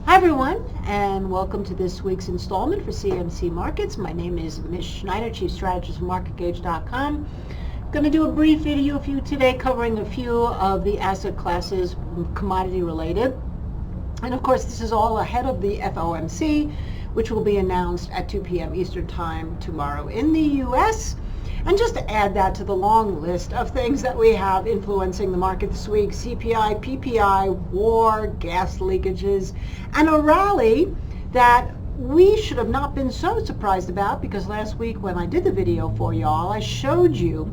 Hi everyone, and welcome to this week's installment for CMC Markets. My name is Mish, Chief Strategist for MarketGauge.com. Going to do a brief video for you today covering a few of the asset classes commodity related. And of course, this is all ahead of the FOMC, which will be announced at 2 p.m. Eastern Time tomorrow in the U.S. And just to add that to the long list of things that we have influencing the market this week: CPI, PPI, war, gas leakages, and a rally that we should have not been so surprised about, because last week when I did the video for y'all, I showed you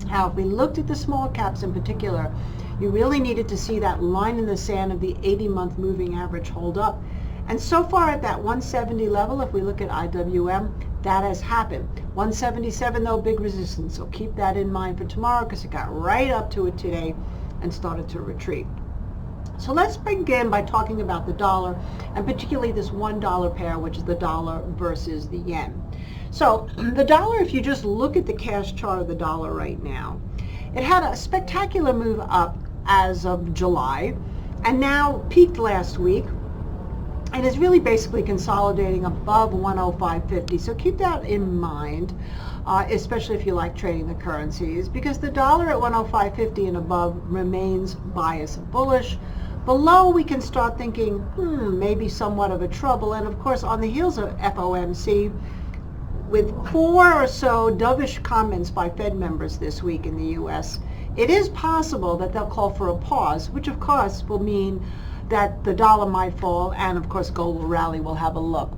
how if we looked at the small caps in particular, you really needed to see that line in the sand of the 80-month moving average hold up. And so far at that 170 level, if we look at IWM, that has happened. 177 though, big resistance, so keep that in mind for tomorrow, because it got right up to it today and started to retreat. So let's begin by talking about the dollar, and particularly this $1 pair, which is the dollar versus the yen. So the dollar, if you just look at the cash chart of the dollar right now, it had a spectacular move up as of July, and now peaked last week, and is really basically consolidating above 105.50. So keep that in mind, especially if you like trading the currencies, because the dollar at 105.50 and above remains biased bullish. Below, we can start thinking, maybe somewhat of a trouble. And of course, on the heels of FOMC, with 4 or so dovish comments by Fed members this week in the U.S., it is possible that they'll call for a pause, which of course will mean that the dollar might fall, and of course gold will rally. We'll have a look.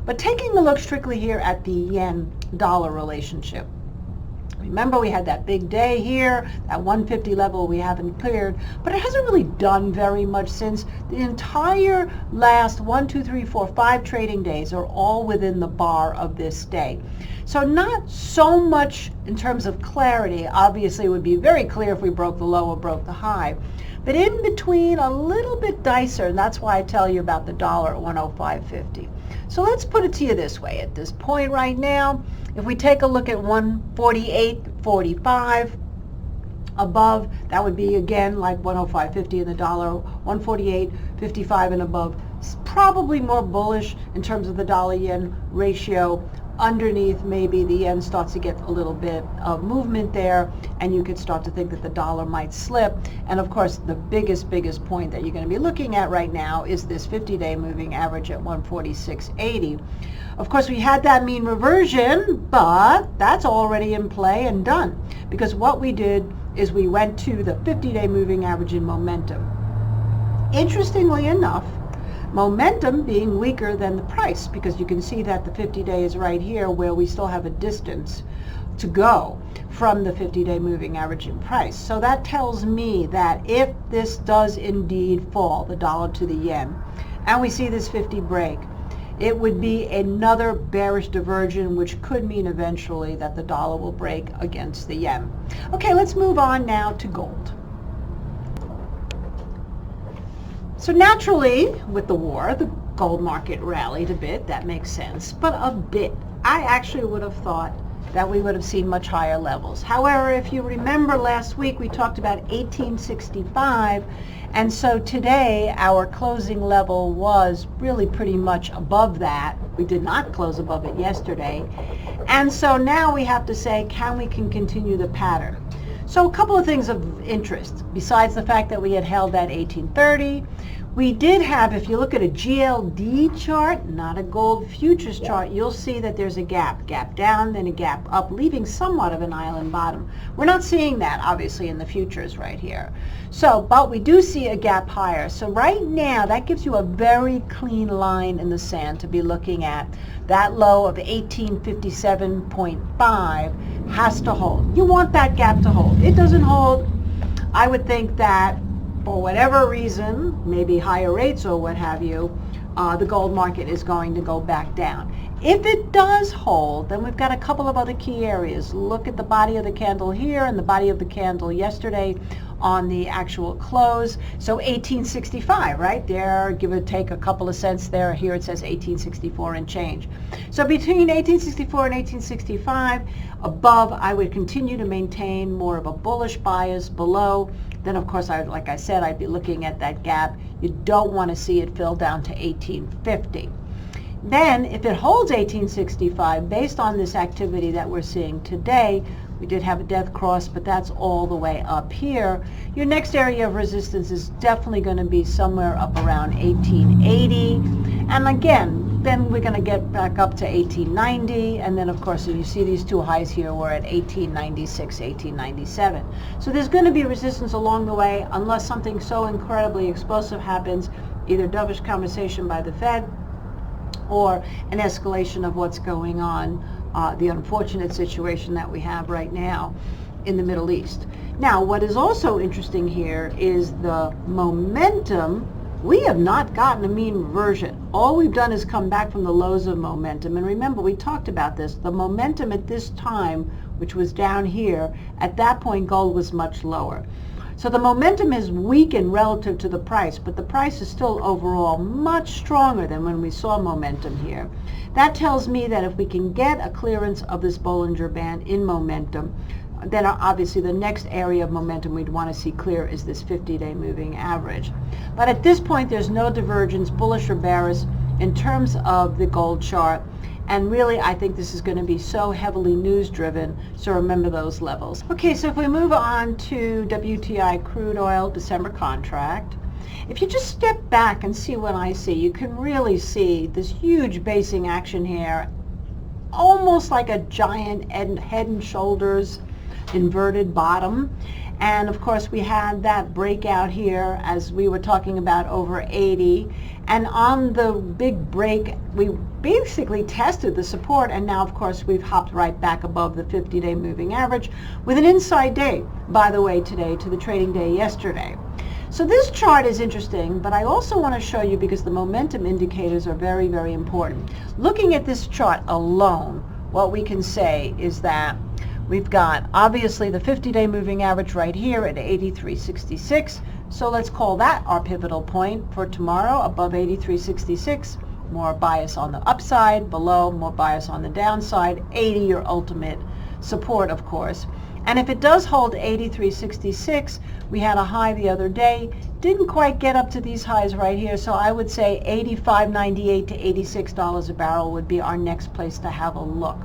But taking a look strictly here at the yen-dollar relationship, remember we had that big day here, that 150 level we haven't cleared, but it hasn't really done very much since. The entire last 1, 2, 3, 4, 5 trading days are all within the bar of this day. So not so much in terms of clarity. Obviously it would be very clear if we broke the low or broke the high. But in between, a little bit dicer, and that's why I tell you about the dollar at 105.50. So let's put it to you this way. At this point right now, if we take a look at 148.45 above, that would be again like 105.50 in the dollar. 148.55 and above, probably more bullish in terms of the dollar-yen ratio. Underneath, maybe the yen starts to get a little bit of movement there, and you could start to think that the dollar might slip. And of course, the biggest point that you're going to be looking at right now is this 50-day moving average at 146.80. Of course, we had that mean reversion, but that's already in play and done, because what we did is we went to the 50-day moving average in momentum. Interestingly enough, momentum being weaker than the price, because you can see that the 50-day is right here, where we still have a distance to go from the 50-day moving average in price. So that tells me that if this does indeed fall, the dollar to the yen, and we see this 50 break, it would be another bearish diversion, which could mean eventually that the dollar will break against the yen. Okay, let's move on now to gold. So naturally, with the war, the gold market rallied a bit. That makes sense, but a bit. I actually would have thought that we would have seen much higher levels. However, if you remember last week, we talked about 1865, and so today our closing level was really pretty much above that. We did not close above it yesterday. And so now we have to say, can we continue the pattern? So a couple of things of interest, besides the fact that we had held that 1830. We did have, if you look at a GLD chart, not a gold futures chart, you'll see that there's a gap down, then a gap up, leaving somewhat of an island bottom. We're not seeing that, obviously, in the futures right here. So, but we do see a gap higher. So right now, that gives you a very clean line in the sand to be looking at. That low of 1857.5 has to hold. You want that gap to hold. It doesn't hold. I would think that for whatever reason, maybe higher rates or what have you, the gold market is going to go back down. If it does hold, then we've got a couple of other key areas. Look at the body of the candle here and the body of the candle yesterday on the actual close. So 1865, right there, give or take a couple of cents there. Here it says 1864 and change. So between 1864 and 1865, above, I would continue to maintain more of a bullish bias. Below, then of course, like I said, I'd be looking at that gap. You don't want to see it fill down to 1850. Then if it holds 1865, based on this activity that we're seeing today, we did have a death cross, but that's all the way up here. Your next area of resistance is definitely going to be somewhere up around 1880. And again, then we're going to get back up to 1890. And then, of course, if you see these two highs here, we're at 1896, 1897. So there's going to be resistance along the way unless something so incredibly explosive happens, either dovish conversation by the Fed or an escalation of what's going on, the unfortunate situation that we have right now in the Middle East. Now, what is also interesting here is the momentum. We have not gotten a mean reversion. All we've done is come back from the lows of momentum. And remember, we talked about this. The momentum at this time, which was down here, at that point, gold was much lower. So the momentum has weakened relative to the price, but the price is still overall much stronger than when we saw momentum here. That tells me that if we can get a clearance of this Bollinger Band in momentum, then obviously the next area of momentum we'd want to see clear is this 50-day moving average. But at this point, there's no divergence, bullish or bearish, in terms of the gold chart. And really, I think this is going to be so heavily news-driven, so remember those levels. Okay, so if we move on to WTI crude oil December contract, if you just step back and see what I see, you can really see this huge basing action here, almost like a giant head and shoulders inverted bottom. And of course, we had that breakout here, as we were talking about, over 80. And on the big break, we basically tested the support, and now, of course, we've hopped right back above the 50-day moving average with an inside day, by the way, today to the trading day yesterday. So this chart is interesting, but I also want to show you, because the momentum indicators are very, very important. Looking at this chart alone, what we can say is that we've got, obviously, the 50-day moving average right here at 83.66. So let's call that our pivotal point for tomorrow, above 83.66. More bias on the upside, below, more bias on the downside. 80, your ultimate support, of course. And if it does hold 83.66, we had a high the other day, didn't quite get up to these highs right here, so I would say $85.98 to $86 a barrel would be our next place to have a look.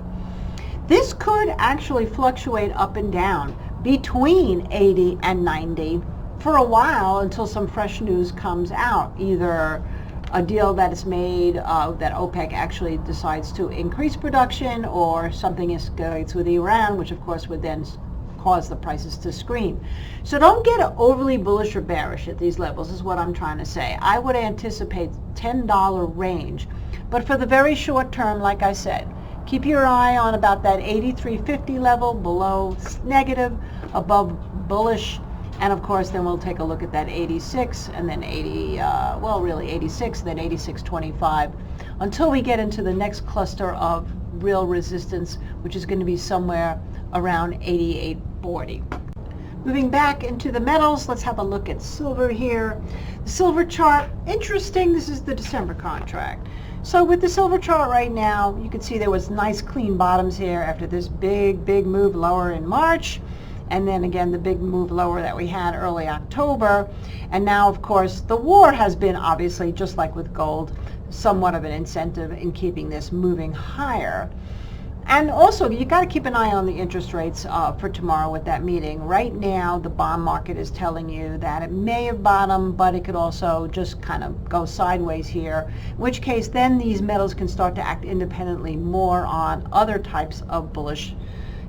This could actually fluctuate up and down between 80 and 90 for a while until some fresh news comes out, either a deal that is made that OPEC actually decides to increase production, or something escalates with Iran, which of course would then cause the prices to scream. So don't get overly bullish or bearish at these levels, is what I'm trying to say. I would anticipate $10 range, but for the very short term, like I said, keep your eye on about that 83.50 level, below negative, above bullish, and of course then we'll take a look at that 86, and then 80, well really 86, then 86.25, until we get into the next cluster of real resistance, which is going to be somewhere around 88.40. Moving back into the metals, let's have a look at silver here. The silver chart, interesting, this is the December contract. So with the silver chart right now, you can see there was nice clean bottoms here after this big move lower in March, and then again the big move lower that we had early October. And now, of course, the war has been, obviously, just like with gold, somewhat of an incentive in keeping this moving higher. And also, you got to keep an eye on the interest rates for tomorrow with that meeting. Right now, the bond market is telling you that it may have bottomed, but it could also just kind of go sideways here, in which case then these metals can start to act independently more on other types of bullish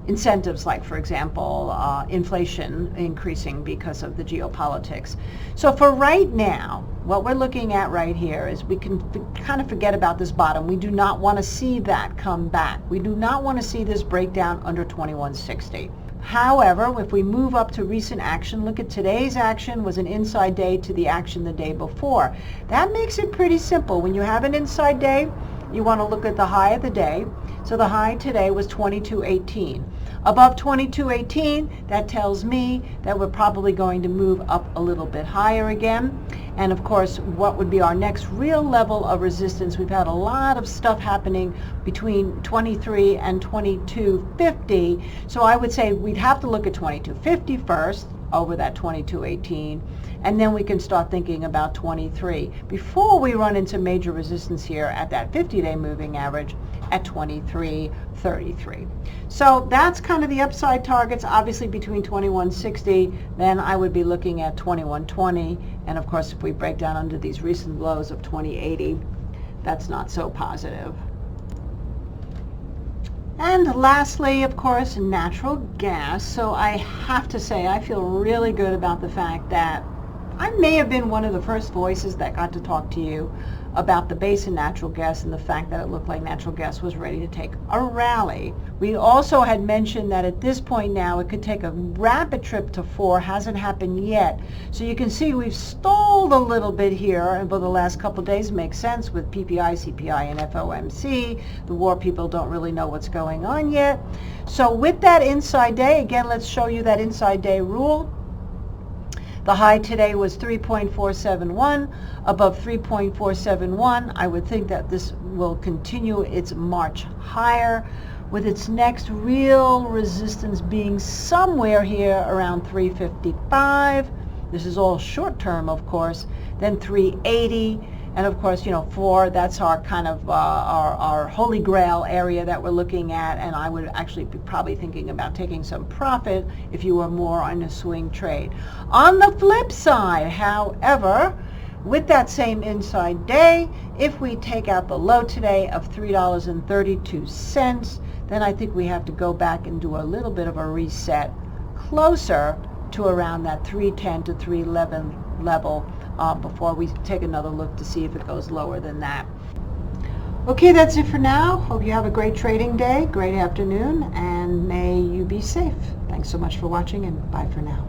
incentives, like, for example, inflation increasing because of the geopolitics. So for right now, what we're looking at right here is we can kind of forget about this bottom. We do not want to see that come back. We do not want to see this breakdown under 2160. However, if we move up to recent action, look at today's action was an inside day to the action the day before. That makes it pretty simple. When you have an inside day, you want to look at the high of the day. So the high today was 22.18. Above 22.18, that tells me that we're probably going to move up a little bit higher again. And of course, what would be our next real level of resistance? We've had a lot of stuff happening between 23 and 22.50. So I would say we'd have to look at 22.50 first. over that 22.18, and then we can start thinking about 23 before we run into major resistance here at that 50-day moving average at 23.33. So that's kind of the upside targets. Obviously between 21.60, then I would be looking at 21.20, and of course if we break down under these recent lows of 20.80, that's not so positive. And lastly, of course, natural gas. So I have to say, I feel really good about the fact that I may have been one of the first voices that got to talk to you about the base in natural gas and the fact that it looked like natural gas was ready to take a rally. We also had mentioned that at this point now it could take a rapid trip to 4. Hasn't happened yet. So you can see we've stalled a little bit here over the last couple of days. Makes sense with PPI, CPI, and FOMC. The war people don't really know what's going on yet. So with that inside day, again, let's show you that inside day rule. The high today was 3.471, above 3.471. I would think that this will continue its march higher, with its next real resistance being somewhere here around 355. This is all short term, of course. Then 380. And of course, 4, that's our kind of our holy grail area that we're looking at, and I would actually be probably thinking about taking some profit if you were more on a swing trade. On the flip side, however, with that same inside day, if we take out the low today of $3.32, then I think we have to go back and do a little bit of a reset closer to around that 310 to 311 level before we take another look to see if it goes lower than that. Okay, that's it for now. Hope you have a great trading day, great afternoon, and may you be safe. Thanks so much for watching, and bye for now.